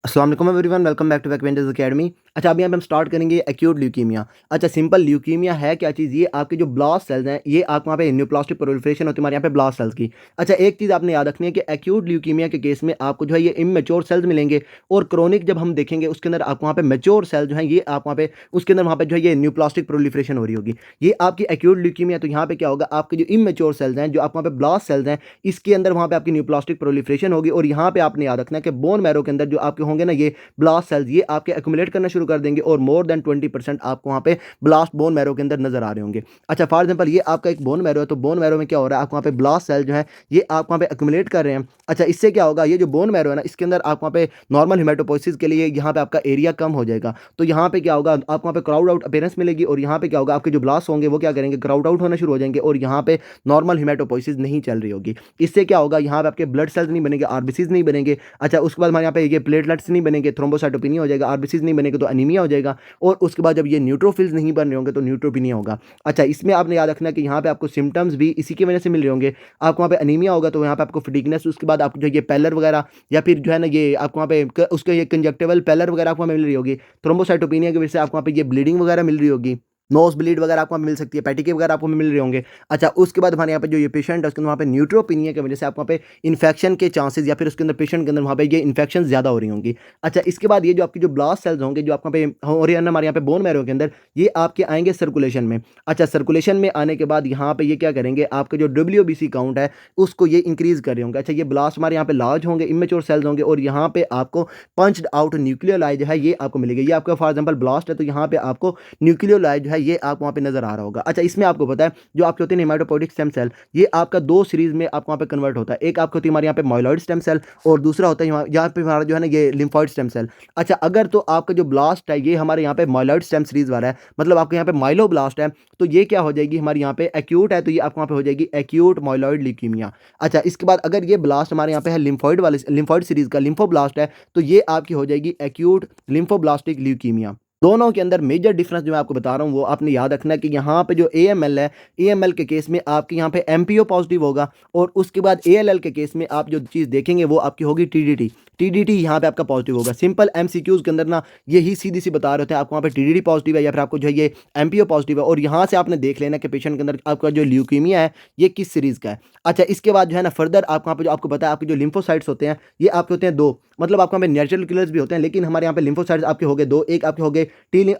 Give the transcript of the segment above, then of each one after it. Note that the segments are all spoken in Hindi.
अस्सलाम वालेकुम everyone, welcome back to Backbenchers Academy. अच्छा, अभी यहाँ पे हम स्टार्ट करेंगे एक्यूट ल्यूकीमिया। अच्छा, सिंपल ल्यूकीमिया है क्या चीज़? ये आपके जो ब्लास्ट सेल्स हैं, ये आपको वहाँ पे न्यूप्लास्टिक प्रोलिफरेशन होती है हमारे यहाँ पे ब्लास्ट सेल्स की। अच्छा, एक चीज़ आपने याद रखनी है कि एक्यूट ल्यूकीमिया के केस में आपको जो है ये इमैच्योर सेल्स मिलेंगे, और क्रोनिक जब हम देखेंगे उसके अंदर आपको वहाँ पे मैच्योर सेल्स जो हैं, ये आप वहाँ पे उसके अंदर वहाँ पे जो है ये न्यूप्लास्टिक प्रोलिफरेशन हो रही होगी। ये आपकी एक्यूट ल्यूकीमिया, तो यहाँ पे क्या होगा, आपके जो इमैच्योर सेल्स हैं, जो आपको वहाँ पे ब्लास्ट सेल्स हैं, इसके अंदर वहाँ पे आपकी न्यूप्लास्टिक प्रोलिफरेशन होगी। और यहाँ पे आपने याद रखना है कि बोन मैरो के अंदर जो आपके होंगे ना ये ब्लास्ट सेल्स, ये आपके एक्यूमुलेट करना शुरू कर देंगे, और मोर देन 20% आपको वहाँ पे ब्लास्ट बोन मैरो के अंदर नजर आ रहे होंगे। अच्छा, फॉर एग्जांपल ये आपका एक बोन मैरो है, तो बोन मैरो में क्या हो रहा है, आपको वहाँ पे ब्लास्ट सेल जो है ये आप वहाँ पे एक्यूमुलेट कर रहे हैं। अच्छा, इससे क्या होगा, ये जो बोन मैरो है ना, इसके अंदर आप वहाँ पे नॉर्मल हिमेटोपोइसिस के लिए यहाँ पे आपका एरिया कम हो जाएगा। तो यहाँ पे क्या होगा, आपको वहाँ पे क्राउड आउट अपीयरेंस मिलेगी, और यहाँ पे क्या होगा, आपके जो ब्लास्ट होंगे वो क्या करेंगे, क्राउड आउट होना शुरू हो जाएंगे, और यहाँ पे नॉर्मल हिमेटोपोइसिस नहीं चल रही होगी। इससे क्या होगा, यहाँ पे आपके ब्लड सेल्स नहीं बनेंगे, आरबीसीज नहीं बनेंगे। अच्छा, उसके बाद हमारे यहाँ पे ये प्लेटलेट्स नहीं बनेंगे, थ्रोम्बोसाइटोपिनिया हो जाएगा, आरबीसीज नहीं बनेंगे तो एनीमिया हो जाएगा, और उसके बाद जब ये न्यूट्रोफिल्स नहीं बन रहे होंगे तो न्यूट्रोपिनिया होगा। अच्छा, इसमें आपने याद रखना है कि यहाँ पे आपको सिम्टम्स भी इसी की वजह से मिल रहे होंगे। आपको वहाँ पे एनीमिया होगा तो यहाँ पे आपको फटीगनेस, उसके बाद आपको जो ये पैलर वगैरह, या फिर जो है ना ये आपको वहाँ पे उसके ये कंजक्टिवल पैलर वगैरह आपको वहाँ मिल रही होगी। थ्रोम्बोसाइटोपिनिया की वजह से आपको वहाँ पे ये ब्लीडिंग वगैरह मिल रही होगी, नोज ब्लीड वगैरह आपको मिल सकती है, पैटिके वगैरह आपको मिल रहे होंगे। अच्छा, उसके बाद हमारे यहाँ पे जो ये पेशेंट है उसके अंदर वहाँ पे न्यूट्रोपिनिया की वजह से आपको वहाँ पे इन्फेक्शन के चांसेस, या फिर उसके अंदर पेशेंट के अंदर वहाँ पे ये इन्फेक्शन ज़्यादा हो रही होंगी। अच्छा, इसके बाद ये जो आपकी जो ब्लास्ट सेल्स होंगे जो आपको वहाँ पे हो रही है ना हमारे यहाँ पे बोन मैरो के अंदर, ये आपके आएंगे सर्कुलेशन में। अच्छा, सर्कुलेशन में आने के बाद यहाँ पे ये क्या करेंगे, आपके जो डब्ल्यूबीसी काउंट है उसको ये इंक्रीज कर रहे होंगे। अच्छा, ये ब्लास्ट हमारे यहाँ पे लार्ज होंगे, इमेच्योर सेल्स होंगे, और यहाँ पे आपको पंच्ड आउट न्यूक्लियोलाई जो है ये आपको मिलेगी। ये आपका फॉर एग्जाम्पल ब्लास्ट है, तो यहाँ पे आपको न्यूक्लियोलाई जो है ये आपको वहाँ पे नजर आ रहा होगा। अच्छा, इसमें आपको पता है जो आपके होते हैं हेमाटोपोइटिक स्टेम सेल, ये आपका दो सीरीज में आपको वहाँ पे कन्वर्ट होता है। एक आपको होती है हमारे यहाँ पे माइलॉइड स्टेम सेल, और दूसरा होता है यहाँ पे हमारा जो है ना ये लिम्फॉइड स्टेम सेल। अच्छा, अगर तो आपका जो ब्लास्ट है ये हमारे यहाँ पे माइलॉइड स्टेम सीरीज वाला है, मतलब आपके यहाँ पे माइलो ब्लास्ट है, तो ये क्या हो जाएगी, हमारे यहाँ पे एक्यूट है, तो ये आपको वहाँ पे हो जाएगी एक्यूट माइलॉइड ल्यूकीमिया। अच्छा, इसके बाद अगर ये ब्लास्ट हमारे यहाँ पे है लिम्फॉइड वाले, लिम्फॉइड सीरीज का लिम्फोब्लास्ट है, तो ये आपकी हो जाएगी एक्यूट लिम्फोब्लास्टिक ल्यूकीमिया। दोनों के अंदर मेजर डिफरेंस जो मैं आपको बता रहा हूँ वो आपने याद रखना है कि यहाँ पे जो एएमएल है, एएमएल के केस में आपके यहाँ पे एमपीओ पॉजिटिव होगा, और उसके बाद एएलएल के केस में आप जो चीज़ देखेंगे वो आपकी होगी टीडीटी। टीडीटी यहाँ पे आपका पॉजिटिव होगा। सिंपल एमसीक्यूज के अंदर ना यही सीधी सी बता रहे थे, आपको वहाँ पे टीडीटी पॉजिटिव है या फिर आपको जो है ये एमपीओ पॉजिटिव है, और यहाँ से आपने देख लेना कि पेशेंट के अंदर आपका जो ल्यूकीमिया है ये किस सीरीज का है। अच्छा, इसके बाद जो है ना फर्दर आप वहाँ पे जो आपको पता है आपके जो लिम्फोसाइट्स होते हैं ये आपके होते हैं दो, मतलब आपको यहाँ पे नेचुरल किलर्स भी होते हैं, लेकिन हमारे यहाँ पे लिम्फोसाइट्स आपके हो गए दो, एक आपके हो गए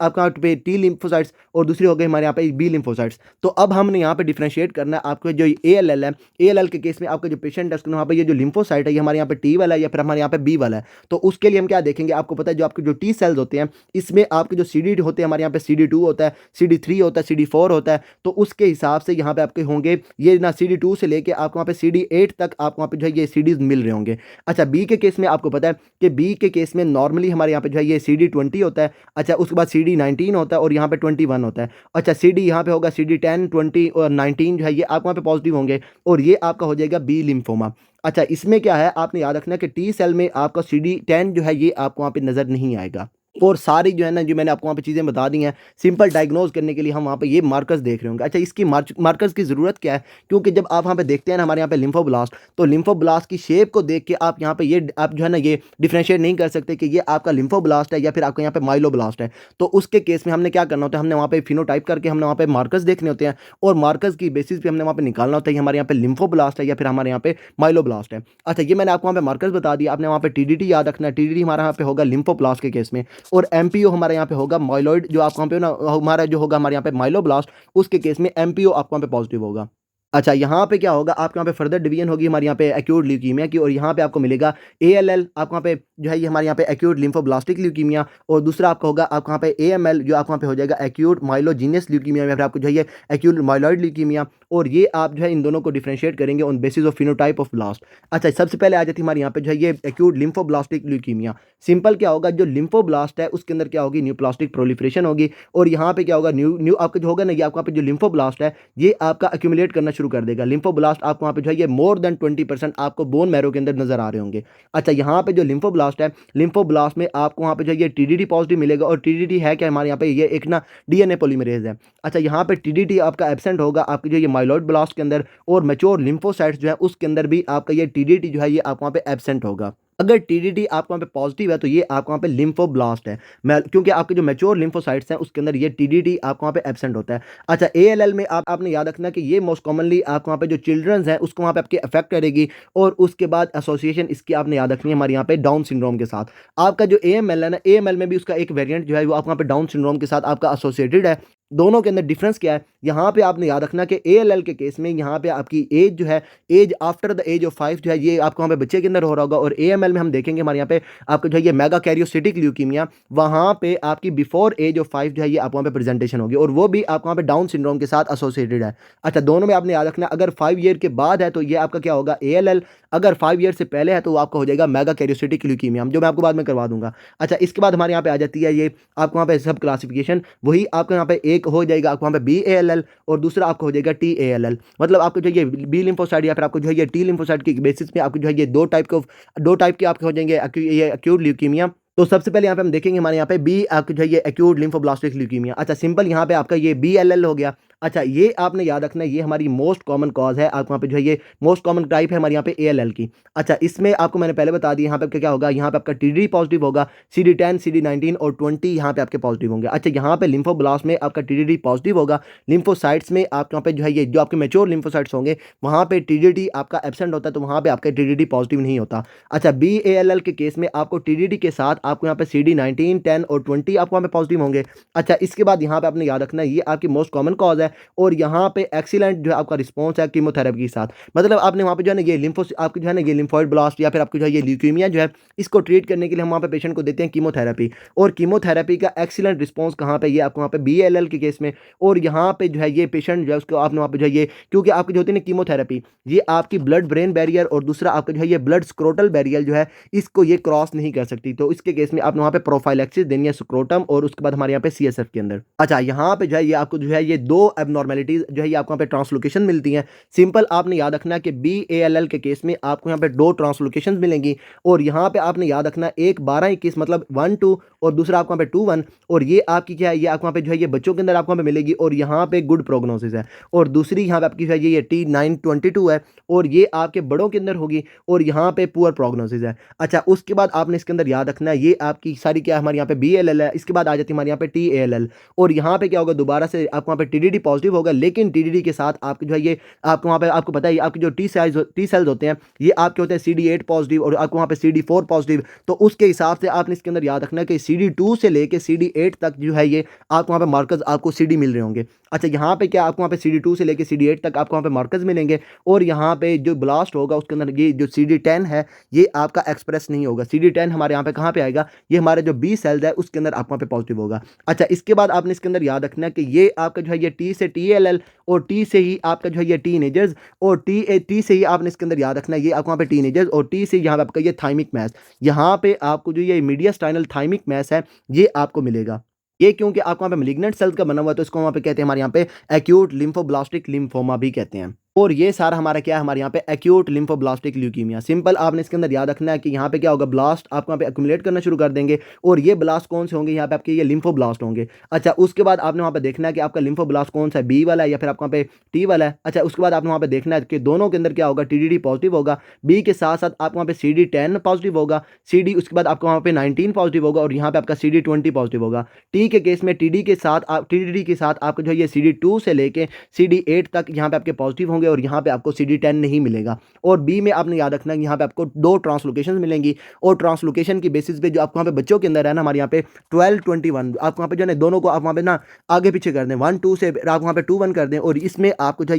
आपका पे टी लिम्फोसाइट्स, और दूसरी हो गई हमारे यहाँ पे बी लिम्फोसाइट्स। तो अब हमने यहाँ पे डिफरेंशिएट करना है आपको जो एएलएल है, एएलएल के केस में आपका जो पेशेंट है उसके वहाँ पे ये जो लिम्फोसाइट है ये हमारे यहाँ पे टी वाला है या फिर हमारे यहाँ पे बी वाला है। तो उसके लिए हम क्या देखेंगे, आपको पता है जो आपके जो टी सेल्स होते हैं इसमें आपके जो सीडी होते हैं, हमारे यहाँ पे CD2 होता है, CD3 होता है, CD4 होता है, तो उसके हिसाब से यहाँ पे आपके होंगे ये ना CD2 से लेके आपको वहाँ पे CD8 तक आपको वहाँ पे जो है ये सीडीज मिल रहे होंगे। अच्छा, बी के केस में आपको पता है कि बी के केस में नॉर्मली हमारे यहाँ पे जो है ये CD20 होता है। अच्छा, उसके बाद CD19 होता है, और यहाँ पे 21 होता है। अच्छा, CD यहाँ पे होगा CD10, 20 और 19 जो है ये आपको वहाँ पे पॉजिटिव होंगे, और ये आपका हो जाएगा बी लिम्फोमा। अच्छा, इसमें क्या है, आपने याद रखना है कि टी सेल में आपका CD10 जो है ये आपको वहाँ पे नज़र नहीं आएगा, और सारी जो है ना जो मैंने आपको वहाँ पे चीज़ें बता दी हैं सिंपल डायग्नोज करने के लिए हम वहाँ पे ये मार्कर्स देख रहे होंगे। अच्छा, इसकी मार्कर्स की ज़रूरत क्या है, क्योंकि जब आप वहाँ पे देखते हैं ना हमारे यहाँ पे लिम्फोब्लास्ट, तो लिम्फोब्लास्ट की शेप को देख के आप यहाँ पे ये आप जो है ना ये डिफ्रेंशिएट नहीं कर सकते कि ये आपका लिम्फोब्लास्ट है या फिर आपका यहाँ पे माइलोब्लास्ट है। तो उसके केस में हमने क्या करना होता है, हमने वहाँ पे फिनोटाइप करके हमने वहाँ पे मार्कर्स देखने होते हैं, और मार्कर्स की बेसिस पे हमने वहाँ पे निकालना होता है कि हमारे यहाँ पे लिम्फोब्लास्ट है या फिर हमारे यहाँ पे माइलोब्लास्ट है। अच्छा, ये मैंने आपको वहाँ पे मार्कर्स बता दिया, आपने वहाँ पे टीडीटी याद रखना है, टीडीटी हमारा यहाँ पे होगा लिम्फोब्लास्ट के केस में, और एमपीओ हमारे यहाँ पे होगा माइलॉइड, जो आपको यहाँ पे ना हमारा जो होगा हमारे यहाँ पे माइलोब्लास्ट, उसके केस में एमपीओ आपको यहाँ पे पॉजिटिव होगा। अच्छा, यहाँ पे क्या होगा, आपके यहाँ पे फर्दर डिवीजन होगी हमारे यहाँ पे एक्यूट ल्यूकीमिया की, और यहाँ पे आपको मिलेगा एएलएल, आपको यहाँ पे जो है ये हमारे यहाँ पे एक्यूट लिम्फोब्लास्टिक ल्यूकीमिया, और दूसरा आपका होगा आपको यहाँ पे एएमएल जो आपको यहाँ पे हो जाएगा एक्यूट माइलोजीनियस ल्यूकीमिया, या फिर आपको जो है ये एक्यूट माइलॉइड ल्यूकीमिया, और ये आप जो है इन दोनों को डिफरेंशिएट करेंगे on basis of phenotype of blast. अच्छा, सबसे पहले आ जाती है हमारे यहाँ पे जो है ये एक्यूट लिम्फोब्लास्टिक ल्यूकीमिया। सिंपल क्या होगा, जो लिम्फोब्लास्ट है उसके अंदर क्या होगी, न्यूप्लास्टिक प्रोलिफरेशन होगी, और यहाँ पे क्या होगा, न्यू न्यू आपका जो होगा ना ये आपको यहाँ पे जो लिम्फोब्लास्ट है ये आपका एक्यूमुलेट करना शुरू कर देगा। लिम्फोब्लास्ट आपको वहाँ पे जो है ये मोर देन 20% आपको बोन मैरो के अंदर नजर आ रहे होंगे। अच्छा, यहाँ पे जो लिम्फोब्लास्ट है, लिम्फोब्लास्ट में आपको वहाँ पे जो है ये टीडीटी पॉजिटिव मिलेगा, और टीडीटी है क्या हमारे यहाँ पे ये एक ना डीएनए पॉलीमरेज है। अच्छा, यहाँ पे टीडीटी आपका एब्सेंट होगा आपकी जो ये माइलॉइड ब्लास्ट के अंदर, और मैच्योर लिम्फोसाइट्स जो है उसके अंदर भी आपका ये टीडीटी जो है ये आपको वहाँ पे एब्सेंट होगा। अगर टीडीटी आपको वहाँ पे पॉजिटिव है तो ये आपको वहाँ पे लिम्फोब्लास्ट है। मैं क्योंकि आपके जो मैच्योर लिम्फोसाइट्स हैं उसके अंदर ये टीडीटी आपको वहाँ पे एब्सेंट होता है। अच्छा एएलएल में आपने याद रखना कि ये मोस्ट कॉमनली आपको वहाँ पे जो चिल्ड्रंस हैं उसको वहाँ पे आपके अफेक्ट करेगी और उसके बाद एसोसिएशन इसकी आपने याद रखनी है हमारे यहाँ पे डाउन सिंड्रोम के साथ। आपका जो एएमएल है ना, एएमएल में भी उसका एक वेरिएंट जो है वो आपको वहाँ पे डाउन सिंड्रोम के साथ आपका एसोसिएटेड है। दोनों के अंदर डिफरेंस क्या है? यहाँ पे आपने याद रखना कि एएलएल के केस में यहाँ पे आपकी एज जो है, age after the age of 5 जो है ये आपको वहाँ पे बच्चे के अंदर हो रहा होगा और एएमएल में हम देखेंगे हमारे यहाँ पे आपको जो है ये मेगा कैरियोसिटिक ल्यूकीमिया, वहाँ पे आपकी बिफोर एज ऑफ 5 जो है ये आपको वहाँ पे प्रेजेंटेशन होगी और वो भी आपको वहाँ पे डाउन सिंड्रोम के साथ एसोसिएटेड है। अच्छा दोनों में आपने याद रखना अगर 5 ईयर के बाद है तो ये आपका क्या होगा एएलएल, अगर 5 ईयर से पहले है तो वो आपका हो जाएगा मेगा कैरियोसिटिक ल्यूकीमिया, जो मैं आपको बाद में करवा दूंगा। अच्छा इसके बाद हमारे यहाँ पे आ जाती है ये आपको वहाँ पे सब क्लासिफिकेशन, वही आपको यहाँ पे एक हो जाएगा आपको वहाँ पे BALL और दूसरा आपको हो जाएगा TALL। मतलब आपको जो ये बी लिम्फोसाइट या फिर आपको जो है ये टी लिम्फोसाइट की बेसिस पे आपको जो है ये दो टाइप के आपके हो जाएंगे ये एक्यूट ल्यूकीमिया। तो सबसे पहले यहाँ पे हम देखेंगे हमारे यहाँ पे बी आपको जो है ये एक्यूट लिम्फोब्लास्टिक ल्यूकीमिया। अच्छा सिंपल यहाँ पे आपका ये BLL हो गया। अच्छा ये आपने याद रखना है ये हमारी मोस्ट कॉमन कॉज है, आपको वहाँ पे जो है ये मोस्ट कॉमन टाइप है हमारे यहाँ पे ALL की। अच्छा इसमें आपको मैंने पहले बता दिया यहाँ पे क्या होगा, यहाँ पे आपका TDD पॉजिटिव होगा, CD10 CD19 और 20 यहाँ पे आपके पॉजिटिव होंगे। अच्छा यहाँ पे लिम्फोब्लास्ट में आपका TDD पॉजिटिव होगा, लिम्फोसाइट्स में आपके वहाँ पे जो है ये जो आपके मेच्योर लिम्फोसाइट्स होंगे वहाँ पे TDD आपका एब्सेंट होता है तो वहाँ पे आपका TDD पॉजिटिव नहीं होता। अच्छा BALL के केस में आपको TDD के साथ आपको यहाँ पे CD19 10 और 20 आपको वहाँ पे पॉजिटिव होंगे। अच्छा इसके बाद यहाँ पे आपने याद रखना है ये आपकी मोस्ट कॉमन कॉज है और यहाँ पे एक्सीलेंट जो है आपका रिस्पॉन्स है कीमोथेरेपी के साथ। मतलब आपने वहाँ पे जो है ना ये आपको जो है ना ये लिम्फोइड ब्लास्ट या फिर आपको जो है ये ल्यूकीमिया जो है इसको ट्रीट करने के लिए हम वहाँ पे पेशेंट को देते हैं कीमोथेरेपी और कीमोथेरेपी का एक्सीलेंट रिस्पॉन्स कहाँ पे ये आपको वहाँ पे BALL के केस में। और यहाँ पे जो है ये पेशेंट जो है उसको आपने वहाँ पे जो है ये क्योंकि आपकी जो होती है ना कीमोथेरेपी ये आपकी ब्लड ब्रेन बैरियर और दूसरा आपका जो है ये ब्लड स्क्रोटल बैरियर जो है इसको ये क्रॉस नहीं कर सकती, तो इसके केस में आपने वहाँ पे प्रोफाइलैक्सिस देनी है स्क्रोटम और उसके बाद हमारे यहाँ पे CSF के अंदर। अच्छा यहाँ पे जो है ये आपको जो है ये दो एबनॉर्मेलिटीज जो है ये आपको यहाँ पे ट्रांसलोकेशन मिलती हैं। सिंपल आपने याद रखना कि BALL के केस में आपको यहाँ पे दो ट्रांसलोकेशन मिलेंगी और यहाँ पे आपने याद रखना एक 12-21 मतलब 1-2 और दूसरा आपको यहाँ पे 2-1 और ये आपकी क्या है ये आपको यहाँ पे जो है ये बच्चों के अंदर आपको यहाँ पे मिलेगी और यहाँ पे गुड प्रोग्नोसिस है और दूसरी यहाँ पे आपकी जो है ये T922 है और ये आपके बड़ों के अंदर होगी और यहाँ पे पुअर प्रोग्नोसिस है। अच्छा उसके बाद आपने इसके अंदर याद रखना है ये आपकी सारी क्या हमारे यहाँ पे BALL है, इसके बाद आ जाती है हमारे यहाँ पे TALL और यहाँ पे क्या होगा दोबारा से आपको वहाँ पे TDD पॉजिटिव होगा लेकिन TDD के साथ आपके जो है ये आपको वहाँ पे आपको पता है आपके जो टी सेल्स होते हैं ये आपके होते हैं CD8 पॉजिटिव और आपको वहाँ पे CD4 पॉजिटिव, तो उसके हिसाब से आपने इसके अंदर याद रखना है कि CD2 से लेके CD8 तक जो है ये आपको वहाँ पे मार्कर्स आपको CD मिल रहे होंगे। अच्छा यहाँ पे क्या आपको वहाँ पे CD2 से लेके CD8 तक आपको वहाँ पे मार्कर्स मिलेंगे और यहाँ पे जो ब्लास्ट होगा उसके अंदर ये जो CD10 है ये आपका एक्सप्रेस नहीं होगा। CD10 हमारे यहाँ पे कहाँ पे आएगा, ये हमारे जो B सेल्स है उसके अंदर आपको वहाँ पे पॉजिटिव होगा। अच्छा इसके बाद आपने इसके अंदर याद रखना है कि ये आपका जो है ये T से TALL और T से ही आपका जो है ये टीनेजर्स और T से ही आपने इसके अंदर याद रखना है ये आपको वहाँ पे टीनेजर्स और T से यहाँ पे आपका ये थाइमिक मैस, यहाँ पे आपको जो ये मीडियास्टाइनल थाइमिक मैस है ये आपको मिलेगा। ये क्योंकि आपको वहाँ पे मैलिग्नेंट सेल्स का बना हुआ है तो इसको वहाँ पे कहते हैं हमारे यहाँ पे एक्यूट लिम्फोब्लास्टिक लिम्फोमा भी कहते हैं। और ये सारा हमारा क्या है हमारे यहाँ पे एक्यूट लिम्फोब्लास्टिक ल्यूकीमिया। सिंपल आपने इसके अंदर याद रखना है कि यहाँ पे क्या होगा ब्लास्ट आपको यहाँ पे एक्यूमुलेट करना शुरू कर देंगे और ये ब्लास्ट कौन से होंगे यहाँ पे आपके ये लिम्फोब्लास्ट होंगे। अच्छा उसके बाद आपने वहाँ पे देखना है कि आपका लिम्फोब्लास्ट कौन सा है, B वाला है या फिर आपको वहाँ पे T वाला है। अच्छा उसके बाद आपने वहाँ पे देखना है कि दोनों के अंदर क्या होगा TDD पॉजिटिव होगा, B के साथ साथ आपको वहाँ पे CD10 पॉजिटिव होगा, CD उसके बाद आपको वहाँ पे 19 पॉजिटिव होगा और यहाँ पे आपका CD20 पॉजिटिव होगा। T के केस में TDD के साथ आपको जो है ये CD2 से लेके CD8 तक यहाँ पे आपके पॉजिटिव होंगे और यहाँ पे आपको CD10 नहीं मिलेगा। और B में आपने याद रखना है यहाँ पे आपको दो ट्रांसलोकेशन मिलेंगी और ट्रांसलोकेशन की बेसिस पे जो आपको यहाँ पे बच्चों के अंदर है ना हमारे यहाँ पे 12-21 आपको वहाँ पे जो है दोनों को आप वहाँ पे ना आगे पीछे कर दें 1-2 से आप वहाँ पे 2-1 कर दें और इसमें आपको जो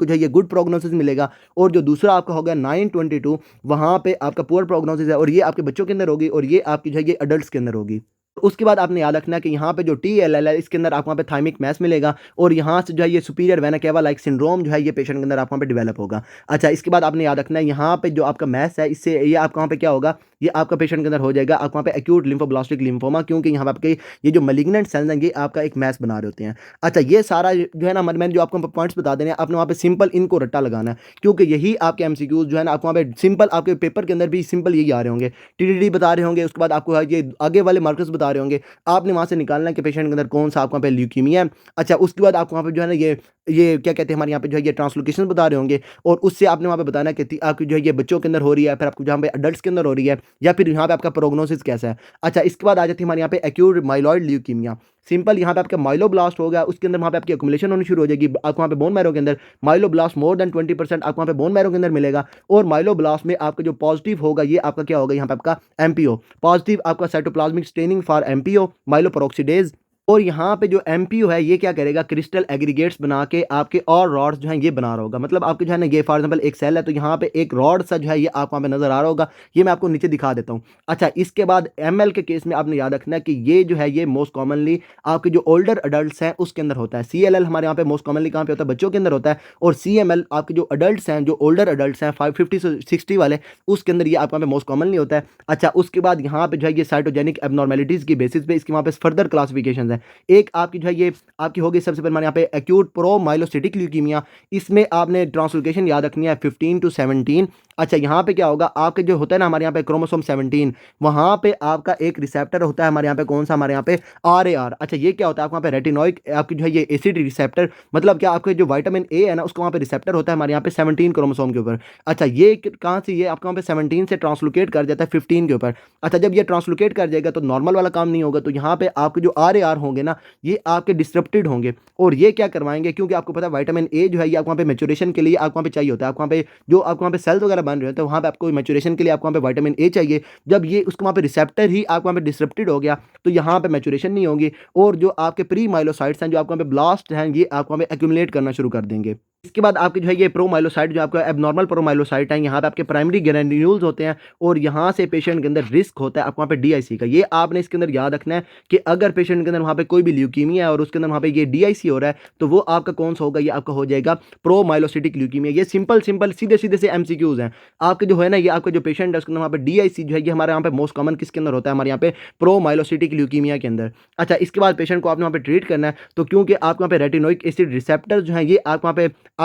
है ये गुड प्रोग्नोसिस मिलेगा और जो दूसरा आपका होगा 9-22 वहाँ पे आपका पुअर प्रोग्नोसिस है और ये आपके बच्चों के अंदर होगी और ये आपकी जो है ये अडल्ट के अंदर होगी। उसके बाद आपने याद रखना है कि यहाँ पे जो TLL है इसके अंदर आपको वहाँ पे थाइमिक मैस मिलेगा और यहाँ से जो है ये superior vena cava like syndrome जो है ये पेशेंट के अंदर आपको वहाँ पे डेवलप होगा। अच्छा इसके बाद आपने याद रखना है यहाँ पे जो आपका मैस है इससे ये आपका वहाँ पे क्या होगा, ये आपका पेशेंट के अंदर हो जाएगा आपको वहाँ पे एक्यूट लिम्फोब्लास्टिक लिम्फोमा, क्योंकि यहाँ पे आपके ये जो मैलिग्नेंट सेल्स हैं ये आपका एक मैस बना रहे होते हैं। अच्छा ये सारा जो है ना मैंने जो आपको पॉइंट्स बता देने आपने वहाँ पे सिंपल इनको रट्टा लगाना है क्योंकि यही आपके MCQs जो है ना आपको वहाँ पे सिंपल आपके पेपर के अंदर भी सिंपल यही आ रहे होंगे, TDD बता रहे होंगे, उसके बाद आपको ये आगे वाले मार्कर्स बता रहे होंगे, आपने वहाँ से निकालना है कि पेशेंट के अंदर कौन सा आपको वहाँ पे ल्यूकीमिया है। अच्छा उसके बाद आपको वहाँ पे जो है ना ये क्या कहते हैं हमारे यहाँ पे जो है ये ट्रांसलोकेशन बता रहे होंगे और उससे आपने वहाँ पे बताना है कि आपकी जो है ये बच्चों के अंदर हो रही है फिर आपको जहाँ पे अडल्ट के अंदर हो रही है या फिर यहाँ पे आपका प्रोग्नोसिस कैसा है। अच्छा, इसके बाद आ जाती है हमारे यहाँ पे एक्यूट माइलॉइड ल्यूकीमिया। सिंपल यहाँ पे आपका माइलोब्लास्ट हो गया, उसके अंदर वहाँ पे आपकी एक्युमुलेशन होनी शुरू हो जाएगी। आपको वहाँ पे बोन मैरो के अंदर माइलोब्लास्ट मोर देन 20% आपको वहाँ पे बोन मैरो के अंदर मिलेगा। और माइलोब्लास्ट में आपका जो पॉजिटिव होगा ये आपका क्या होगा, यहाँ पे आपका एमपीओ पॉजिटिव, आपका साइटोप्लाज्मिक स्टेनिंग फॉर एमपीओ माइलोपेरोक्सीडेज। और यहाँ पे जो एमपीओ है ये क्या करेगा, क्रिस्टल एग्रीगेट्स बना के आपके और रॉड्स जो हैं ये बना रहा होगा। मतलब आपके जो है ना, ये फॉर एग्जांपल एक सेल है, तो यहाँ पे एक रॉड सा जो है ये आपको वहाँ पे नजर आ रहा होगा। ये मैं आपको नीचे दिखा देता हूँ। अच्छा, इसके बाद एमएल के केस में आपने याद रखना है कि ये जो है ये मोस्ट कॉमनली आपके जो ओल्डर अडल्ट हैं उसके अंदर होता है। सीएलएल हमारे यहाँ पे मोस्ट कॉमनली कहाँ पे होता है, बच्चों के अंदर होता है। और सीएमएल आपके जो अडल्ट हैं, जो ओल्डर अडल्ट हैं 550 से 60 वाले, उसके अंदर ये आपको वहाँ पे मोस्ट कॉमनली होता है। अच्छा, उसके बाद यहाँ पे जो है ये साइटोजेनिक एबनॉर्मेलिटीज की बेसिस पे इसकी वहाँ पे फर्दर क्लासिफिकेशन है। एक आपकी जो है ये आपकी होगी सबसे पहले हमारे यहाँ पे एक्यूट प्रो माइलोसिटिक ल्यूकीमिया। इसमें आपने ट्रांसलोकेशन याद रखनी है 15 to 17। अच्छा, यहाँ पे क्या होगा, आपके जो होता है ना हमारे यहाँ पे क्रोमोसोम 17, वहाँ पे आपका एक रिसेप्टर होता है हमारे यहाँ पे, कौन सा, हमारे यहाँ पे RAR। अच्छा, ये क्या होता है, आपको वहाँ पे रेटिनोइक आपकी जो है ये एसिड रिसेप्टर, मतलब क्या आपके जो विटामिन ए है ना उसका वहाँ पे रिसेप्टर होता है हमारे यहाँ पे 17 क्रोमोसोम के ऊपर। अच्छा, ये कहाँ से, ये आपके वहाँ पे 17 से ट्रांसलोकेट कर जाता है 15 के ऊपर। अच्छा, जब ये ट्रांसलोकेट कर जाएगा तो नॉर्मल वाला काम नहीं होगा, तो यहाँ पे आपके जो RAR होंगे ना ये आपके डिस्टरप्टेड होंगे। और ये क्या करवाएंगे, क्योंकि आपको पता है विटामिन ए जो है ये आपको वहाँ पे मैच्योरेशन के लिए आपको वहाँ पे चाहिए होता है। आपको वहाँ पे जो आपको वहाँ पे सेल्स वगैरह बन रहे होते हैं, वहाँ पे आपको मैच्योरेशन के लिए आपको वहाँ पे विटामिन ए चाहिए। जब ये उसको वहाँ पे रिसेप्टर ही आपको वहाँ पे डिस्टरप्टेड हो गया तो यहाँ पे मैच्योरेशन नहीं होगी, और जो आपके प्री माइलोसाइट्स हैं, जो आपको वहाँ पे ब्लास्ट हैं, ये आपको वहाँ पे एक्यूमुलेट करना शुरू कर देंगे। इसके बाद आपके जो है ये प्रोमाइलोसाइट, जो आपका एबनॉर्मल प्रोमाइलोसाइट है, यहाँ पे आपके प्राइमरी ग्रैन्यूल्स होते हैं, और यहाँ से पेशेंट के अंदर रिस्क होता है आपको वहाँ पे डीआईसी का। ये आपने इसके अंदर याद रखना है कि अगर पेशेंट के अंदर वहाँ पे कोई भी ल्यूकीमिया है और उसके अंदर वहाँ पे ये डीआईसी हो रहा है, तो वो आपका कौन सा होगा, ये आपका हो जाएगा प्रोमाइलोसिटिक ल्यूकीमिया। ये सिंपल सिंपल सीधे सीधे से एमसीक्यूज हैं। आपके जो है ना, ये आपका जो पेशेंट है उसके अंदर वहाँ पे डीआईसी जो है ये हमारे यहाँ पे मोस्ट कॉमन किसके अंदर होता है, हमारे यहाँ पे प्रोमाइलोसिटिक ल्यूकीमिया के अंदर। अच्छा, इसके बाद पेशेंट को आपने वहाँ पे ट्रीट करना है, तो क्योंकि आपके वहाँ पे रेटिनोइक एसिड रिसेप्टर जो है ये आपको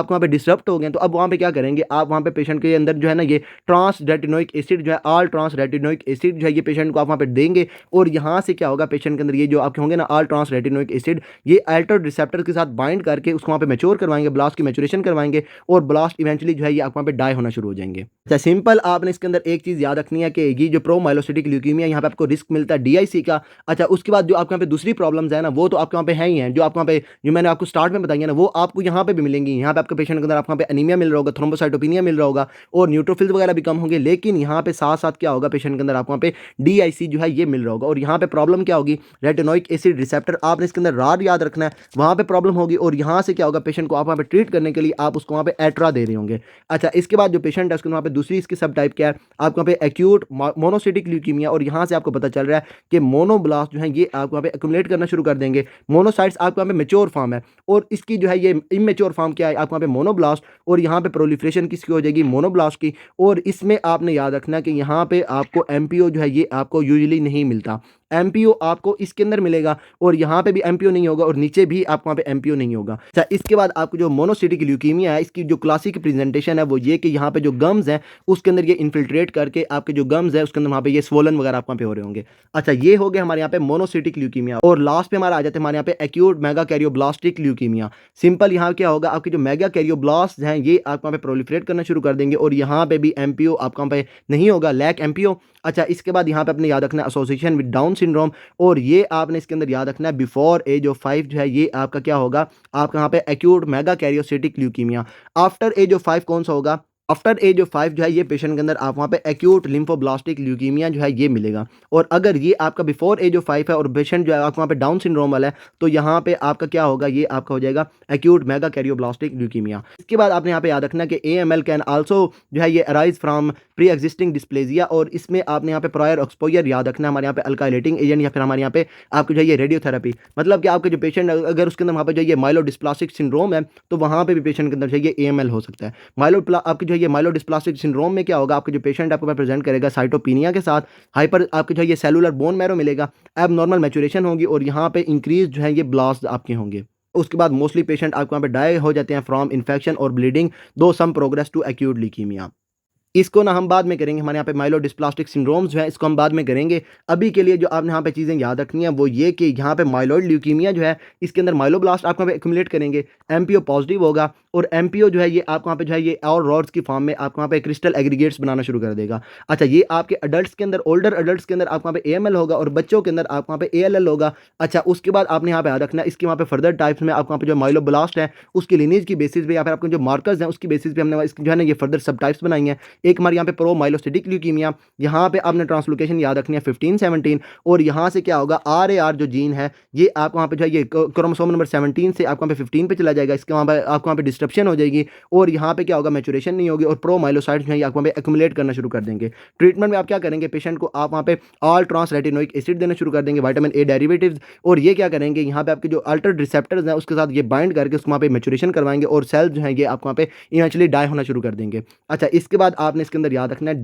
वहाँ पे डिस्टर्ब हो गए, तो अब वहाँ पे क्या करेंगे, आप वहाँ पे पेशेंट के अंदर जो है ना ये ट्रांस रेटिनोइक एसिड जो है, ऑल ट्रांस रेटिनोइक एसिड जो है ये पेशेंट को आप वहाँ पे देंगे। और यहाँ से क्या होगा, पेशेंट के अंदर ये जो आपके होंगे ना ऑल ट्रांस रेटिनोइक एसिड, ये अल्टर्ड रिसेप्टर के साथ बाइंड करके उसको वहाँ पे मैच्योर करवाएंगे, ब्लास्ट की मैच्योरेशन करवाएंगे, और ब्लास्ट इवेंचुअली जो है ये आप वहाँ पे डाई होना शुरू हो जाएंगे। अच्छा, सिंपल आपने इसके अंदर एक चीज़ याद रखनी है कि ये जो प्रोमाइलोसिटिक ल्यूकीमिया, यहाँ पे आपको रिस्क मिलता है डीआईसी का। अच्छा, उसके बाद जो आपके यहाँ पे दूसरी प्रॉब्लम्स है ना, वो तो आपके वहाँ पे है ही हैं, जो आपके वहाँ पे जो मैंने आपको स्टार्ट में बताई है ना, वो आपको यहाँ पे भी मिलेंगी। यहाँ पे आपके पेशेंट के अंदर आपको वहाँ पे एनीमिया मिल रहा होगा, थ्रोम्बोसाइटोपिनिया मिल रहा होगा, और न्यूट्रोफिल्स वगैरह भी कम होंगे। लेकिन यहाँ पे साथ साथ क्या होगा, पेशेंट के अंदर आपको वहाँ पे डीआईसी जो है ये मिल रहा होगा। और यहाँ पे प्रॉब्लम क्या होगी, रेटिनोइक एसिड रिसेप्टर आपने इसके अंदर रार याद रखना है, वहाँ पे प्रॉब्लम होगी। और यहाँ से क्या होगा, पेशेंट को आप वहाँ पे ट्रीट करने के लिए आप उसको वहाँ पे एट्रा दे रहे होंगे। अच्छा, इसके बाद जो पेशेंट है उसके वहाँ पे दूसरी इसकी सब टाइप क्या है, आपको वहाँ पे एक्यूट मोनोसिटिक ल्यूकीमिया। और यहाँ से आपको पता चल रहा है कि मोनोब्लास्ट जो है ये आपको वहाँ पे एक्यूमुलेट करना शुरू कर देंगे। मोनोसाइट्स आपको वहाँ पे मेच्योर फॉर्म है, और इसकी जो है ये इमेच्योर फॉर्म क्या है, आपको वहाँ पे मोनोब्लास्ट, और यहाँ पे प्रोलिफरेशन किसकी हो जाएगी, मोनोब्लास्ट की। और इसमें आपने याद रखना कि यहाँ पे आपको एमपीओ जो है ये आपको यूजुअली नहीं मिलता। एमपीओ आपको इसके अंदर मिलेगा, और यहाँ पे भी एमपीओ नहीं होगा, और नीचे भी आपको वहाँ पे एमपीओ नहीं होगा। अच्छा, इसके बाद आपको जो मोनोसिटिक ल्यूकीमिया है, इसकी जो क्लासिक प्रेजेंटेशन है वो ये कि यहाँ पे जो गम्स हैं उसके अंदर ये इन्फिल्ट्रेट करके आपके जो गम्स है उसके अंदर वहाँ पे ये स्वोलन वगैरह आपको वहाँ पे हो रहे होंगे। अच्छा, ये हो गया हमारे यहाँ पे मोनोसिटिक ल्यूकीमिया। और लास्ट पे हमारा आ जाते हैं हमारे यहाँ पे एक्यूट मेगा कैरियोब्लास्टिक ल्यूकीमिया। सिंपल यहाँ क्या होगा, आपके जो मेगा कैरियोब्लास्ट हैं ये आपको वहाँ पे प्रोलिफरेट करना शुरू कर देंगे, और यहाँ पे भी एमपीओ आपका वहाँ पे नहीं होगा, लैक एमपीओ। अच्छा, इसके बाद यहाँ पे अपने याद रखना है एसोसिएशन विद डाउन सिंड्रोम, और ये आपने इसके अंदर याद रखना है बिफोर एज ऑफ 5 जो है ये आपका क्या होगा, आपका यहाँ पे acute megakaryocytic leukaemia. After age of 5 कौन सा होगा, आफ्टर एज ऑफ 5 जो है ये पेशेंट के अंदर आप वहाँ पे एक्यूट लिम्फोब्लास्टिक ल्यूकीमिया जो है ये मिलेगा। और अगर ये आपका बिफोर एज ऑफ 5 है और पेशेंट जो है आपको वहाँ पे डाउन सिंड्रोम वाला है, तो यहाँ पे आपका क्या होगा, ये आपका हो जाएगा एक्यूट मेगा कैरियोब्लास्टिक ल्यूकीमिया। इसके बाद आपने यहाँ पे याद रखना कि AML कैन आल्सो जो है ये arise from pre existing dysplasia, और इसमें आपने यहाँ पे प्रायर एक्सपोजर याद रखना है, हमारे यहाँ पे अल्काइलेटिंग एजेंट, या फिर हमारे यहाँ पे आपको जो है ये रेडियोथेरेपी। मतलब कि आपके जो पेशेंट अगर उसके अंदर वहाँ पे जो ये माइलोडिस्प्लास्टिक सिंड्रोम है, तो वहाँ पे भी पेशेंट के अंदर जो है ये AML हो सकता है। आपकी जो है ये माइलोडिस्प्लास्टिक सिंड्रोम में क्या होगा, आपके जो पेशेंट आपको प्रेजेंट करेगा साइटोपिनिया के साथ, हाइपर आपके जो है ये सेलुलर बोन मैरो मिलेगा, अब नॉर्मल मैच्योरेशन होगी, और यहाँ पे इंक्रीज जो है ये ब्लास्ट आपके होंगे। उसके बाद मोस्टली पेशेंट आपको यहाँ पे डाई हो जाते हैं फ्रॉम इन्फेक्शन और ब्लीडिंग, दो सम प्रोग्रेस टू एक्यूट ल्यूकीमिया। इसको ना हम बाद में करेंगे, हमारे यहाँ पे माइलोडिस्प्लास्टिक सिंड्रोम्स जो है इसको हम बाद में करेंगे। अभी के लिए जो आपने यहाँ पे चीज़ें याद रखनी है वो ये कि यहाँ पे माइलॉइड ल्यूकीमिया जो है इसके अंदर माइलोब्लास्ट आपको एक्यूमुलेट करेंगे, एमपीओ पॉजिटिव होगा, और एमपीओ जो है ये आपको वहाँ पे जो है ये और रॉड्स की फॉर्म में आपको वहाँ पे क्रिस्टल एग्रीगेट्स बनाना शुरू कर देगा। अच्छा, ये आपके अडल्ट्स के अंदर, ओल्डर अडल्ट्स के अंदर आपको वहाँ पे एएमएल होगा और बच्चों के अंदर आपको वहाँ पे एएलएल होगा। अच्छा, उसके बाद आपने यहाँ पे याद रखना है इसके वहाँ पे फर्दर टाइप्स में आपको वहाँ पे जो माइलोब्लास्ट है उसकी लिनीज की बेसिस पे या फिर आपके जो मार्कर्स हैं उसकी बेसिस पे हमने इसकी जो है ना ये फर्दर सब टाइप्स बनाई हैं। एक हमारे यहाँ पे प्रो माइलोसिटिक ल्यूकीमिया, यहाँ पे आपने ट्रांसलोकेशन याद रखनी है 15-17 और यहाँ से क्या होगा आर जो जीन है ये आपको वहाँ पे जो है ये क्रोमोसोम नंबर 17 से आपको वहाँ पे 15 पे चला जाएगा, इसके वहाँ पे आपको वहाँ पे डिस्ट्रप्शन हो जाएगी और यहाँ पे क्या होगा मैचुरेशन नहीं होगी और प्रो माइलोसाइट्स जो है आपको वहाँ पे एक्यूमुलेट करना शुरू कर देंगे। ट्रीटमेंट में आप क्या करेंगे, पेशेंट को आप वहाँ पे ऑल ट्रांस रेटिनोइक एसिड देना शुरू कर देंगे, विटामिन ए डेरिवेटिव्स, और ये क्या करेंगे यहाँ पे आपके जो अल्टर्ड रिसेप्टर्स हैं उसके साथ ये बाइंड करके उसको वहाँ पे मैचुरेशन करवाएंगे और सेल्स जो हैं ये आपको वहाँ पे इवेंचुअली डाई होना शुरू कर देंगे। अच्छा, इसके बाद आपने इसके अंदर याद रखना है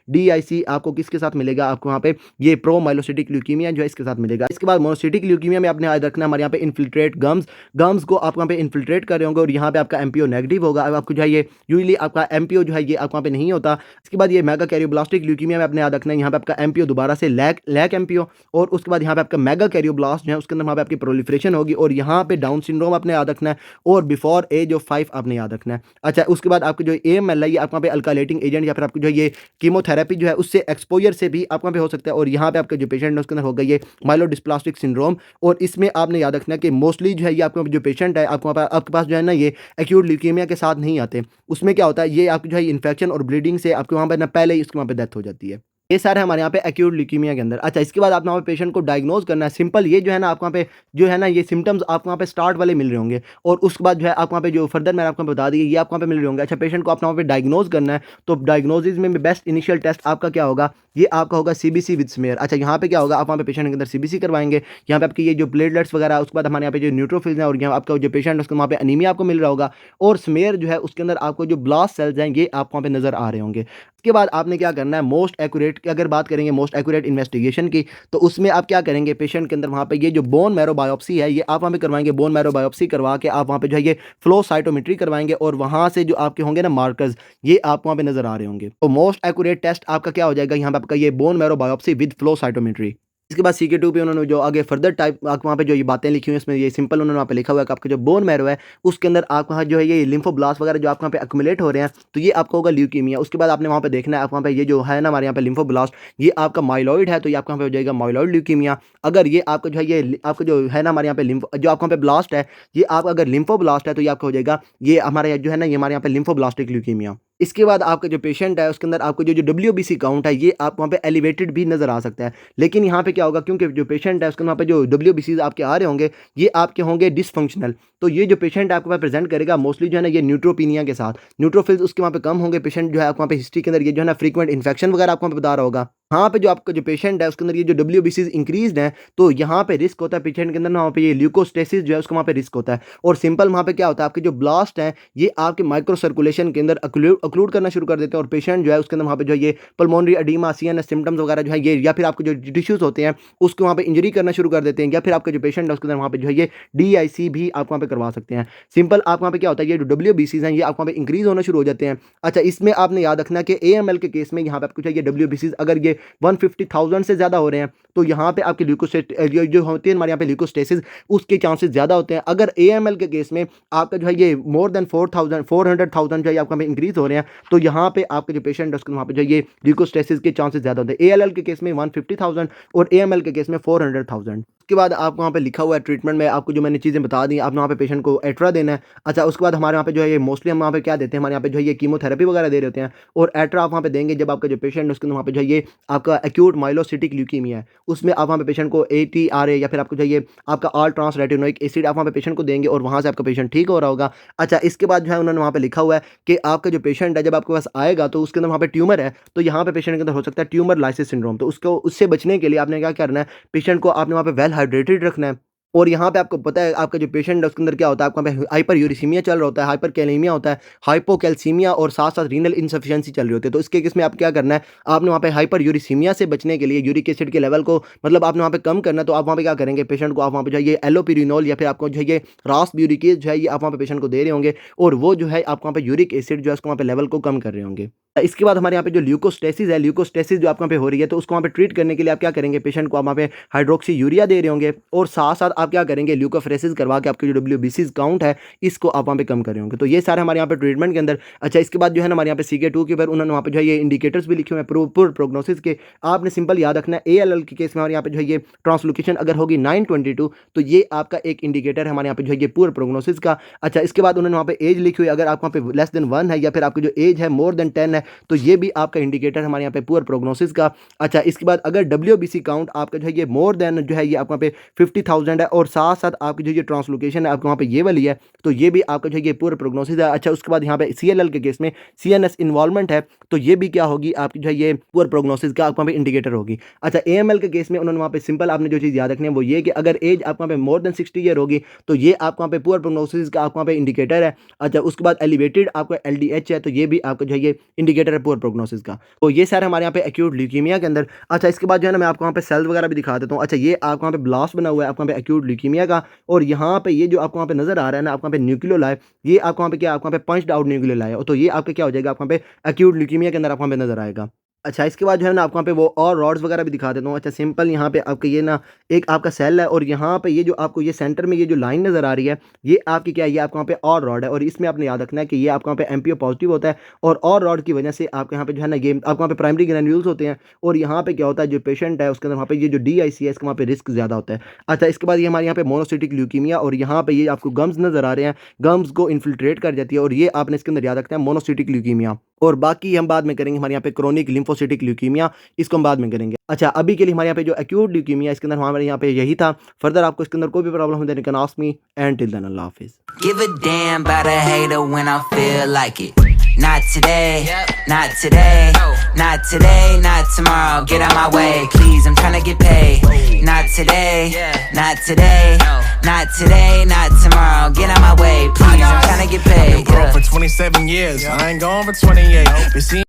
डीआईसी आपको किसके साथ मिलेगा, आपको वहाँ पे ये प्रो माइलोसिटिक ल्यूकीमिया जो है इसके साथ मिलेगा। इसके बाद मोनोसिटिक ल्यूकीमिया में आपने याद रखना है हमारे यहाँ पे इन्फिल्ट्रेट गम्स को आप वहाँ पे इन्फिल्ट्रेट कर रहे होंगे और यहाँ पे आपका एमपीओ नेगेटिव होगा, आपको जो है ये यूजली आपका एमपीओ जो है ये आपको वहाँ पे नहीं होता। इसके बाद ये मेगा कैरियोब्लास्टिक ल्यूकीमिया में आपने याद रखना है यहाँ पे आपका एमपीओ दोबारा से लैक एमपीओ और उसके बाद यहाँ पे आपका मेगा कैरियोब्लास्ट जो है उसके अंदर वहाँ पे आपकी प्रोलिफरेशन होगी और यहाँ पे डाउन सिंड्रोम आपने याद रखना है और बिफोर एज ऑफ 5 आपने याद रखना है। अच्छा, उसके बाद आपके जो एएमएल है ये आपको वहाँ पे अल्कालेटिंग एजेंट या फिर आपको जो ये कीमोथेरेपी जो है उससे एक्सपोजर से भी आपको वहाँ पे हो सकता है और यहाँ पे आपका जो पेशेंट है उसके अंदर होगा ये माइलोडिस्प्लास्टिक सिंड्रोम और इसमें आपने याद रखना है कि मोस्टली जो है ये आपका जो पेशेंट है आपके पास जो है ना ये एक्यूट ल्यूकीमिया के साथ नहीं आते, उसमें क्या होता है ये आपको जो है इन्फेक्शन और ब्लीडिंग से आपके वहाँ पे ना पहले ही उसके वहाँ पे डेथ हो जाती है। ये सारे हमारे यहाँ पे एक्यूट ल्यूकीमिया के अंदर। अच्छा, इसके बाद आपने वहाँ पे पेशेंट को डायग्नोज करना है, सिंपल ये जो है ना आपको वहाँ पे जो है ना ये सिम्टम्स आपको वहाँ पे स्टार्ट वाले मिल रहे होंगे और उसके बाद जो है आपको वहाँ पे जो फर्दर मैंने आपको बता दी ये आपको वहाँ पे मिल रहे होंगे। अच्छा, पेशेंट को आपने वहाँ पे डायग्नोज करना है तो डायग्नोसिस में बेस्ट इनिशियल टेस्ट आपका क्या होगा, ये आपका होगा सीबीसी विद स्मेयर। अच्छा, यहाँ पे क्या होगा आप वहाँ पे पेशेंट के अंदर सीबीसी करवाएंगे, यहाँ पे आपकी ये जो प्लेटलेट्स वगैरह उसके बाद हमारे यहाँ पे जो न्यूट्रोफिल्स हैं और यहाँ आपका जो पेशेंट है उसको वहाँ पे अनीमिया आपको मिल रहा होगा और स्मेयर जो है उसके अंदर आपको जो ब्लास्ट सेल्स हैं ये आपको वहाँ पे नजर आ रहे होंगे। इसके बाद आपने क्या करना है, मोस्ट एक्यूरेट की अगर बात करेंगे मोस्ट एक्यूरेट इन्वेस्टिगेशन की तो उसमें आप क्या करेंगे, पेशेंट के अंदर वहाँ पे ये जो बोन मैरो बायोप्सी है ये आप वहाँ पे करवाएंगे, बोन मैरो बायोप्सी करवा के आप वहाँ पे जो है ये फ्लो साइटोमेट्री करवाएंगे और वहाँ से जो आपके होंगे ना मार्कर्स ये आपको वहाँ पे नजर आ रहे होंगे। तो मोस्ट एक्यूरेट टेस्ट आपका क्या हो जाएगा, यहाँ पे आपका ये bone marrow biopsy with flow cytometry. इसके बाद CK2 पे उन्होंने जो आगे फर्दर टाइप आपको वहाँ पे जो ये बातें लिखी हुई हैं इसमें ये सिंपल उन्होंने वहाँ पे लिखा हुआ है कि आपका जो बोन मैरो है उसके अंदर आपको वहाँ जो है ये लिम्फोब्लास्ट वगैरह जो आपको वहाँ पे एक्युमुलेट हो रहे हैं तो ये आपको होगा ल्यूकीमिया। उसके बाद आपने वहाँ पे देखना है आप वहाँ पे ये जो है ना हमारे यहाँ पे लिम्फोब्लास्ट ये आपका माइलॉइड है तो ये आपको वहाँ पे हो जाएगा माइलॉइड ल्यूकीमिया। अगर ये आपका जो है ये आपका जो है ना हमारे यहाँ पे लिम्फो जो आपको वहाँ पे ब्लास्ट है ये आप अगर लिम्फोब्लास्ट है तो ये आपका हो जाएगा ये हमारे जो है ना ये हमारे यहाँ पे लिम्फोब्लास्टिक ल्यूकीमिया। इसके बाद आपका जो पेशेंट है उसके अंदर आपको जो WBC काउंट है ये आप वहाँ पे एलिवेटेड भी नज़र आ सकता है, लेकिन यहाँ पे क्या होगा क्योंकि जो पेशेंट है उसके वहाँ पे जो WBCs आपके आ रहे होंगे ये आपके होंगे डिसफंक्शनल, तो ये जो पेशेंट आपके पास प्रेजेंट करेगा मोस्टली जो है ना ये न्यूट्रोपीनिया के साथ, न्यूट्रोफिल्स उसके वहाँ पे कम होंगे। पेशेंट जो है आपको वहाँ पे हिस्ट्री के अंदर ये जो है ना फ्रीक्वेंट इन्फेक्शन वगैरह आपको वहाँ पे बता रहा होगा। हाँ पे जो आपका जो पेशेंट है उसके अंदर ये जो WBCs इंक्रीज्ड हैं तो यहाँ पे रिस्क होता है पेशेंट के अंदर ना वहाँ पे ये ल्यूकोस्टेसिस जो है उसको वहाँ पे रिस्क होता है और सिंपल वहाँ पे क्या होता है आपके जो ब्लास्ट हैं ये आपके माइक्रो सर्कुलेशन के अंदर अक्लूड करना शुरू कर देते हैं और पेशेंट जो है उसके अंदर वहाँ पे जो ये पल्मोनरी एडीमा CNS सिम्टम्स वगैरह जो है ये या फिर आपके जो टिश्यूज होते हैं उसको वहाँ पे इंजरी करना शुरू कर देते हैं या फिर आपका जो पेशेंट है उसके अंदर वहाँ पे जो है ये DIC भी आप वहाँ पे करवा सकते हैं। सिंपल आप वहाँ पे क्या होता है ये जो WBCs हैं ये आप वहाँ पे इंक्रीज होना शुरू हो जाते हैं। अच्छा, इसमें आपने याद रखना कि AML के केस में यहाँ पे आपको चाहिए WBCs अगर ये 150,000 से ज़्यादा हो रहे हैं तो यहाँ पे आपकी ल्यूकोसेट जो होती है हमारे यहाँ पे ल्यूकोस्टेसिस उसके चांसेस ज़्यादा होते हैं। अगर AML के केस में आपका जो है ये मोर देन 400,000 जो है आपका इंक्रीज हो रहे हैं तो यहाँ पे आपके जो पेशेंट है उसको वहाँ पे जो ये ल्यूकोस्टेसिस के चांसेस ज़्यादा होते हैं। ALL के केस में 150,000 और AML के केस में 400,000। उसके बाद आपको वहाँ पे लिखा हुआ है ट्रीटमेंट में आपको जो मैंने चीज़ें बता दी आपने वहाँ पे पेशेंट को एट्रा देना है। अच्छा, उसके बाद हमारे यहाँ पे जो है ये मोस्टली हम वहाँ पे क्या देते हैं हमारे यहाँ पे जो है ये कीमोथेरेपी वगैरह दे रहे होते हैं और एट्रा आप वहाँ पे देंगे जब आपका जो पेशेंट है उसके वहाँ पे जो है ये आपका एक्यूट माइलोसिटिक ल्यूकीमिया है उसमें आप वहाँ पे पेशेंट को ATRA या फिर आपको जो ये आपका ऑल ट्रांस रेटिनोइक एसिड आप वहाँ पे पेशेंट को देंगे और वहाँ से आपका पेशेंट ठीक हो रहा होगा। अच्छा, इसके बाद जो है उन्होंने वहाँ पे लिखा हुआ है कि आपका जो पेशेंट है जब आपके पास आएगा तो उसके अंदर वहाँ पे ट्यूमर है तो यहाँ पे पेशेंट के अंदर हो सकता है ट्यूमर लाइसिस सिंड्रोम, तो उसको उससे बचने के लिए आपने क्या करना है पेशेंट को आपने वहाँ पे वेल हाइड्रेटेड रखना है और यहाँ पे आपको पता है आपका जो पेशेंट है उसके अंदर क्या होता है आपका पे हाइपर यूरिसीमिया चल रहा होता है, हाइपर कैलेमिया होता है, हाइपोकैल्सीमिया और साथ साथ रीनल इनसफिशिएंसी चल रही होती है। तो इसके केस में आप क्या करना है आपने वहाँ पे हाइपर यूरिसीमिया से बचने के लिए यूरिक एसिड के लेवल को मतलब आपने वहाँ पे कम करना है तो आप वहाँ पे क्या करेंगे पेशेंट को आप वहाँ पे जो है ये एलोपिरिनोल या फिर आपको जो है ये रास ब्यूरिकेज जो है ये आप वहाँ पे पेशेंट को दे रहे होंगे और वो जो है आपको वहाँ पे यूरिक एसिड जो है उसको वहाँ पे लेवल को कम कर रहे होंगे। इसके बाद हमारे यहाँ पे जो ल्यूकोस्टेसिस है, ल्यूकोस्टेसिस जो आपको वहाँ पे हो रही है तो उसको वहाँ पे ट्रीट करने के लिए आप क्या करेंगे पेशेंट को आप वहाँ पे हाइड्रोक्सी यूरिया दे रहे होंगे और साथ साथ आप क्या करेंगे, ल्यूकोफ्रेसिस करवा के आपके जो डब्ल्यूबीसीज काउंट है इसको आप वहाँ पे कम कर रहे होंगे। तो ये सारे हमारे यहाँ पे ट्रीटमेंट के अंदर। अच्छा, इसके बाद जो है ना हमारे यहाँ पे CK2 के ऊपर उन्होंने वहाँ पे जो है ये इंडिकेटर्स भी लिखे हुए हैं पुअर प्रोग्नोसिस के। आपने सिंपल याद रखना है ALL के केस में हमारे यहाँ पे जो है ये ट्रांसलोकेशन अगर होगी 922 तो ये आपका एक इंडिकेटर है हमारे यहाँ पे जो है ये पुअर प्रोग्नोसिस का। अच्छा, इसके बाद उन्होंने वहाँ पे एज लिखी हुई है, अगर आप वहाँ पे लेस देन 1 है या फिर आपकी जो एज है मोर देन 10 है तो ये भी आपका इंडिकेटर हमारे यहाँ पे पुअर प्रोग्नोसिस का। अच्छा, इसके बाद अगर WBC काउंट आपका जो है ये मोर देन जो है ये आपको वहाँ पे 50,000 है और साथ साथ आपकी जो ये ट्रांसलोकेशन है आपके वहाँ पे ये वाली है तो ये भी आपका जो है ये पुअर प्रोग्नोसिस है। अच्छा, उसके बाद यहाँ पे CLL के केस में CNS इन्वॉल्वमेंट है तो ये भी क्या होगी आपकी जो है ये पुअर प्रोग्नोसिस का आपको वहाँ पे इंडिकेटर होगी। अच्छा, AML के केस में उन्होंने वहाँ पे सिंपल आपने जो चीज़ याद रखनी है वो ये कि अगर एज आपको वहाँ पे मोर देन 60 ईयर होगी तो ये आपको वहाँ पे पुअर प्रोग्नोसिस का आपको वहाँ पे इंडिकेटर है। अच्छा, उसके बाद एलिवेटेड आपका LDH है तो ये भी आपका जो है ये इंडिकेटर है पुअर प्रोग्नोसिस का। तो ये सारे हमारे यहाँ पे एक्यूट ल्यूकीमिया के अंदर। अच्छा, इसके बाद जो है ना मैं आपको वहाँ पे सेल्स वगैरह भी दिखा देता हूँ। अच्छा, ये आपको वहाँ पे ब्लास्ट बना हुआ है आपको वहाँ पे एक्यूट ल्यूकीमिया का, और यहाँ पे ये जो आपको वहाँ पे नजर आ रहा है ना आपको वहाँ पे न्यूक्लियोल है, ये आपको वहाँ पे क्या आपको वहाँ पे पंच्ड आउट न्यूक्लियोल है तो ये आपका क्या हो जाएगा आपको वहाँ पे एक्यूट ल्यूकीमिया के अंदर आपको वहाँ पे नजर आएगा। अच्छा, इसके बाद जो है ना आपको वहाँ पे वो और रॉड्स वगैरह भी दिखा देता हूँ। अच्छा, सिंपल यहाँ पे आपका ये ना एक आपका सेल है और यहाँ पे ये जो आपको ये सेंटर में ये जो लाइन नज़र आ रही है ये आपकी क्या है, ये आपको वहाँ पे और रॉड है और इसमें आपने याद रखना है कि ये आपको वहाँ पे MPO पॉजिटिव होता है और रॉड की वजह से आपके यहाँ पे जो है ना ये आपको वहाँ पे प्राइमरी ग्रैन्यूल्स होते हैं और यहाँ पे क्या होता है जो पेशेंट है उसके अंदर वहाँ पे ये जो DIC है इसका वहाँ पे रिस्क ज़्यादा होता है। अच्छा, इसके बाद ये हमारे यहाँ पे मोनोसिटिक ल्यूकीमिया और यहाँ पे ये आपको गम्स नज़र आ रहे हैं, गम्स को इन्फिल्ट्रेट कर जाती है और ये आपने इसके अंदर याद रखना है मोनोसिटिक ल्यूकीमिया। और बाकी हम बाद में करेंगे हमारे यहाँ पे क्रोनिक लिम्फोसिटिक ल्यूकीमिया, इसको हम बाद में करेंगे। अच्छा, अभी के लिए हमारे यहाँ पे जो एक्यूट ल्यूकीमिया इसके अंदर हमारे यहाँ पे यही था। फर्दर आपको इसके अंदर कोई भी प्रॉब्लम हो then you can ask me and till then अल्लाह हाफिज़। Give a damn about a hater when I feel like it. Not today, not today, not today, not tomorrow. Get out my way, please, I'm tryna get paid. Not today, not today, not today, not tomorrow. Get out my way, please, I'm tryna get paid. I've been broke for 27 years, I ain't going for 28. Been seeing